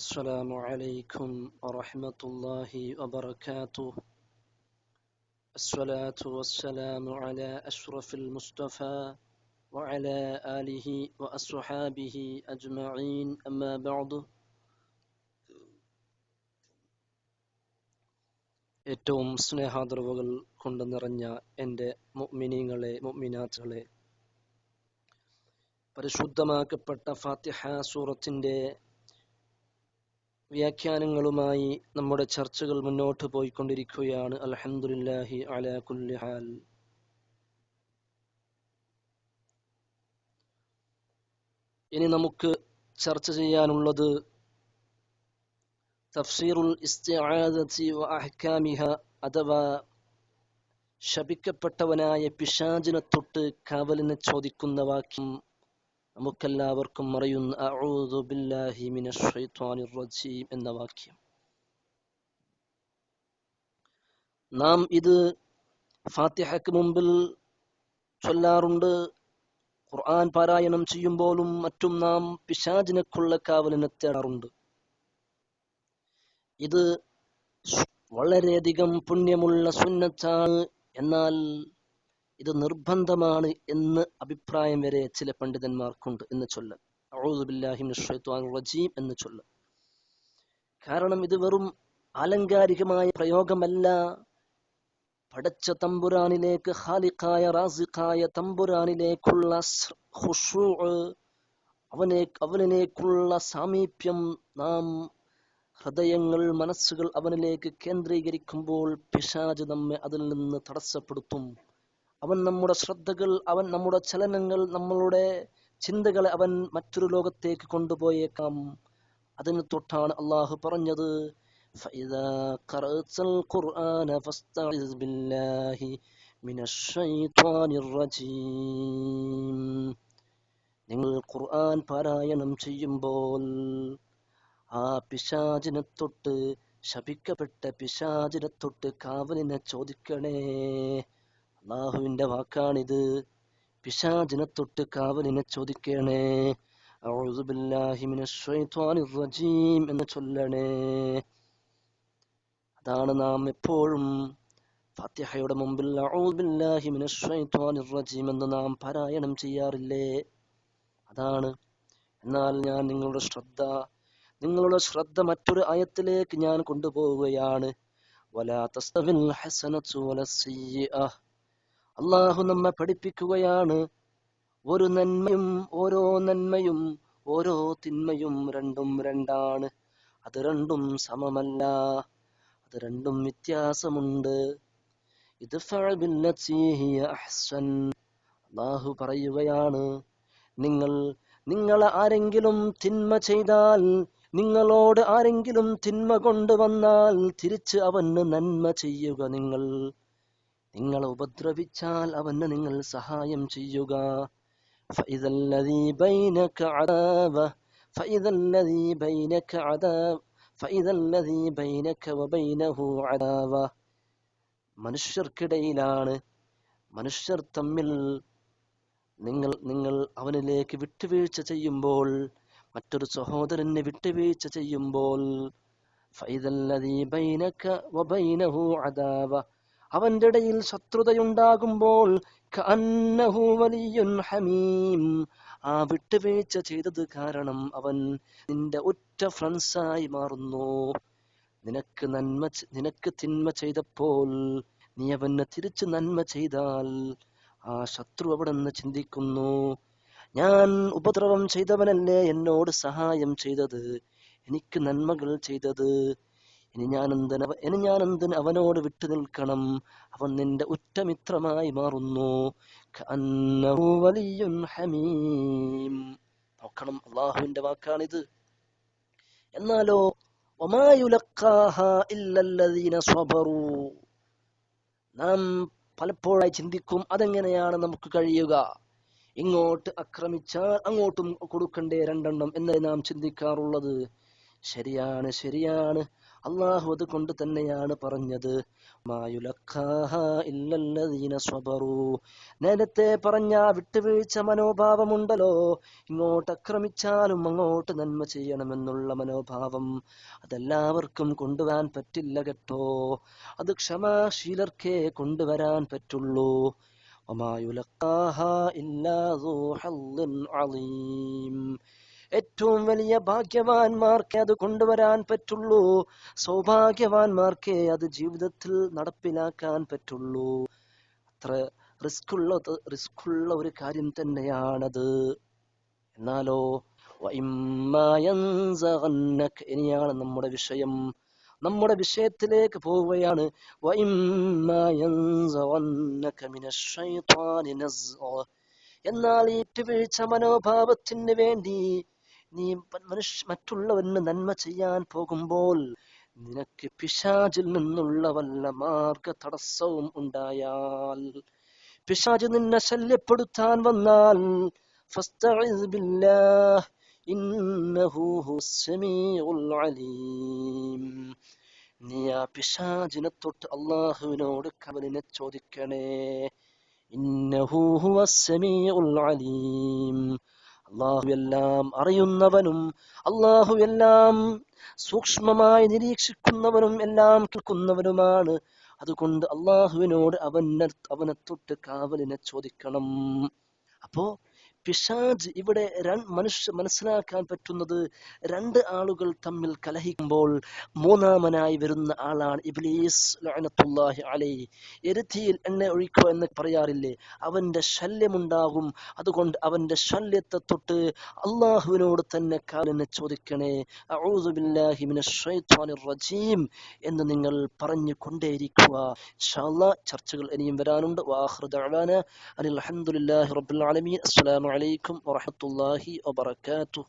السلام عليكم ورحمة الله وبركاته. الصلاة والسلام على أشرف المصطفى وعلى آله وأصحابه أجمعين أما بعد. ഏറ്റവും സ്നേഹാദരവുകൾ കൊണ്ട് നിറഞ്ഞ എൻ്റെ മുഅ്മിനീങ്ങളെ മുഅ്മിനാത്തുകളെ, പരിശുദ്ധമാക്കപ്പെട്ട ഫാത്തിഹ സൂറത്തിന്റെ വ്യാഖ്യാനങ്ങളുമായി നമ്മുടെ ചർച്ചകൾ മുന്നോട്ട് പോയിക്കൊണ്ടിരിക്കുകയാണ്. അൽഹംദുലില്ലാഹി അലാ കുല്ലി ഹാൽ. ഇനി നമുക്ക് ചർച്ച ചെയ്യാനുള്ളത് തഫ്സീറുൽ ഇസ്തിആദത്തി വ അഹ്കാമിഹ, അഥവാ ശപിക്കപ്പെട്ടവനായ പിശാചിനെ തൊട്ട് കാവലിനെ ചോദിക്കുന്ന വാക്യം നമുക്കെല്ലാവർക്കും അറിയുന്ന അഊദു ബില്ലാഹി മിനശ് ശൈത്വാനിർ റജീം എന്ന വാക്യം. നാം ഇത് ഫാത്തിഹയ്ക്ക് മുമ്പിൽ ചൊല്ലാറുണ്ട്. ഖുർആൻ പാരായണം ചെയ്യുമ്പോഴും മറ്റും നാം പിശാചിനെക്കുള്ള കാവലിനെ തേടാറുണ്ട്. ഇത് വളരെയധികം പുണ്യമുള്ള സുന്നത്താണ്. എന്നാൽ ഇത് നിർബന്ധമാണ് എന്ന് അഭിപ്രായം വരെ ചില പണ്ഡിതന്മാർക്കുണ്ട് എന്ന് ചൊല്ലൽ, അഊദു ബില്ലാഹി മിനശ് ശൈത്വാനിർ റജീം എന്ന് ചൊല്ലൽ. കാരണം ഇത് വെറും ആലങ്കാരികമായ പ്രയോഗമല്ല. പടച്ച തമ്പുരാനിലേക്ക്, ഖാലിഖായ റാസിഖായ തമ്പുരാനിലേക്കുള്ള ഖുശൂഅ്, അവനിലേക്കുള്ള സാമീപ്യം, നാം ഹൃദയങ്ങൾ, മനസ്സുകൾ അവനിലേക്ക് കേന്ദ്രീകരിക്കുമ്പോൾ പിശാച് നമ്മെ അതിൽ നിന്ന് തടസ്സപ്പെടുത്തും. അവൻ നമ്മുടെ ശ്രദ്ധകൾ, അവൻ നമ്മുടെ ചലനങ്ങൾ, നമ്മളുടെ ചിന്തകളെ അവൻ മറ്റൊരു ലോകത്തേക്ക് കൊണ്ടുപോയേക്കാം. അതിന് തൊട്ടാണ് അള്ളാഹു പറഞ്ഞത്, ഫഇദാ ഖറഅ്തൽ ഖുർആന ഫസ്തഇസ് ബില്ലാഹി മിനശ് ശൈത്വാനിർ റജീം. നിങ്ങൾ ഖുർആൻ പാരായണം ചെയ്യുമ്പോൾ ആ പിശാചിനെ തൊട്ട്, ശപിക്കപ്പെട്ട പിശാചിനെ തൊട്ട് കാവലിനെ ചോദിക്കണേ. അല്ലാഹുവിന്റെ വാക്കാണിത്. പിശാചിനെ തൊട്ട് കാവലിനെ ചോദിക്കണേ. അഊദു ബില്ലാഹി മിനശ് ശൈത്വാനിർ റജീം എന്ന് ചൊല്ലണേ. അതാണ് നാം എപ്പോഴും ഫാത്തിഹയുടെ മുമ്പിൽ അഊദു ബില്ലാഹി മിനശ് ശൈത്വാനിർ റജീം എന്ന് നാം പാരായണം ചെയ്യാറില്ലേ? അതാണ്. എന്നാൽ ഞാൻ നിങ്ങളുടെ ശ്രദ്ധ മറ്റൊരു ആയത്തിലേക്ക് ഞാൻ കൊണ്ടുപോവുകയാണ്. വലാ തസ്തവിൽ ഹസനതു വലസ്സിയ്യിഅ. അല്ലാഹു നമ്മെ പഠിപ്പിക്കുകയാണ്, ഓരോ നന്മയും ഓരോ തിന്മയും രണ്ടും രണ്ടാണ്. അത് രണ്ടും സമമല്ല, അത് രണ്ടും വ്യത്യാസമുണ്ട്. ഇദ്ഫഅ ബില്ലത്തി ഹിയ അഹ്സൻ. അല്ലാഹു പറയുകയാണ്, നിങ്ങളോട് ആരെങ്കിലും തിന്മ കൊണ്ടുവന്നാൽ തിരിച്ച് അവന് നന്മ ചെയ്യുക. നിങ്ങളെ ഉപദ്രവിച്ചാൽ അവന് നിങ്ങൾ സഹായം ചെയ്യുക. ഫഇദല്ലദീ ബൈനക വബൈനഹു അദാവ. മനുഷ്യർക്കിടയിലാണ്, മനുഷ്യർ തമ്മിൽ നിങ്ങൾ അവനിലേക്ക് വിട്ടുവീഴ്ച ചെയ്യുമ്പോൾ, മറ്റൊരു സഹോദരന് വിട്ടുവീഴ്ച ചെയ്യുമ്പോൾ, ഫഇദല്ലദീ ബൈനക വബൈനഹു അദാവ, അവന്റെ ഇടയിൽ ശത്രുതയുണ്ടാകുമ്പോൾ, കഅന്നഹു വലിയ്യുൻ ഹമീം, ആ വിട്ടുവീഴ്ച ചെയ്തത് കാരണം അവൻ നിന്റെ ഒറ്റ ഫ്രണ്ട്സായി മാറുന്നു. നിനക്ക് തിന്മ ചെയ്തപ്പോൾ നീ അവന് തിരിച്ച് നന്മ ചെയ്താൽ ആ ശത്രു അവിടെ നിന്ന് ചിന്തിക്കുന്നു, ഞാൻ ഉപദ്രവം ചെയ്തവനല്ലേ എന്നോട് സഹായം ചെയ്തത്, എനിക്ക് നന്മകൾ ചെയ്തത്, ഇനി ഞാൻ എന്തിന് അവനോട് വിട്ടു നിൽക്കണം? അവൻ നിന്റെ ഉറ്റമിത്രമായി മാറുന്നു. കഅന്നഹു വലിയ്യുൻ ഹമീം. നോക്കണം, അല്ലാഹുവിന്റെ വാക്കാണിത്. എന്നാലോ വമാ യുലഖാഹാ ഇല്ലല്ലദീന സ്വബറൂ. നാം പലപ്പോഴായി ചിന്തിക്കും, അതെങ്ങനെയാണ് നമുക്ക് കഴിയുക? ഇങ്ങോട്ട് ആക്രമിച്ചാൽ അങ്ങോട്ടും കൊടുക്കണ്ടേ രണ്ടെണ്ണം എന്നേ നാം ചിന്തിക്കാറുള്ളത്. ശരിയാണ്. അള്ളാഹു അത് കൊണ്ട് തന്നെയാണ് പറഞ്ഞത്, നേരത്തെ പറഞ്ഞ വിട്ടുവീഴ്ച മനോഭാവമുണ്ടല്ലോ, ഇങ്ങോട്ട് ആക്രമിച്ചാലും അങ്ങോട്ട് നന്മ ചെയ്യണമെന്നുള്ള മനോഭാവം, അതെല്ലാവർക്കും കൊണ്ടുവരാൻ പറ്റില്ല കേട്ടോ. അത് ക്ഷമാശീലർക്കേ കൊണ്ടുവരാൻ പറ്റുള്ളൂ. ഏറ്റവും വലിയ ഭാഗ്യവാന്മാർക്കേ അത് കൊണ്ടുവരാൻ പറ്റുള്ളൂ. സൗഭാഗ്യവാന്മാർക്കേ അത് ജീവിതത്തിൽ നടപ്പിലാക്കാൻ പറ്റുള്ളൂ. അത്ര റിസ്കുള്ള ഒരു കാര്യം തന്നെയാണത്. എന്നാലോ ഇനിയാണ് നമ്മുടെ വിഷയത്തിലേക്ക് പോവുകയാണ്. എന്നാൽ ഈ വിട്ടുവീഴ്ച മനോഭാവത്തിന് വേണ്ടി നീ മറ്റുള്ളവന് നന്മ ചെയ്യാൻ പോകുമ്പോൾ നിനക്ക് പിശാചിൽ നിന്നുള്ള വല്ല മാർഗ തടസ്സവും ഉണ്ടായാൽ, പിശാച് നിന്നെ ശല്യപ്പെടുത്താൻ വന്നാൽ, ഫസ്തഇസ് ബില്ലാഹ് ഇന്നഹു ഹുവസ്സമീഉൽ അലീം, നീ ആ പിശാചിനെ തൊട്ട് അല്ലാഹുവിനോട് കാവലിനെ ചോദിക്കണേ. ഇന്നഹു ഹുവസ്സമീഉൽ അലീം, അല്ലാഹു എല്ലാം അറിയുന്നവനും, അല്ലാഹു എല്ലാം സൂക്ഷ്മമായി നിരീക്ഷിക്കുന്നവനും എല്ലാം കേൾക്കുന്നവനുമാണ്. അതുകൊണ്ട് അല്ലാഹുവിനോട് അവനെ തൊട്ട് കാവലിനെ ചോദിക്കണം. അപ്പോ പിശാച് ഇവിടെ മനസ്സിലാക്കാൻ പറ്റുന്നത്, രണ്ട് ആളുകൾ തമ്മിൽ കലഹിക്കുമ്പോൾ മൂന്നാമനായി വരുന്ന ആളാണ് ഇബ്ലീസ് ലഅനത്തുല്ലാഹി അലൈഹി. എരുതിയിൽ എണ്ണ ഒഴിക്കുക എന്ന് പറയാറില്ലേ, അവന്റെ ശല്യമുണ്ടാകും. അതുകൊണ്ട് അവന്റെ ശല്യത്തെ തൊട്ട് അള്ളാഹുവിനോട് തന്നെ കാലിനെ ചോദിക്കണേ. അഊദു ബില്ലാഹി മിനശ് ശൈത്വാനിർ റജീം എന്ന് നിങ്ങൾ പറഞ്ഞു കൊണ്ടേയിരിക്കുക. ഇൻഷാ അല്ലാഹ് ചർച്ചകൾ ഇനിയും വരാനുണ്ട്. വആഖിറു ദഅവാന അൽഹംദുലില്ലാഹി റബ്ബിൽ ആലമീൻ. അസ്സലാമു അലൈക്കും വറഹ്മത്തുള്ളാഹി വബറകാതുഹു.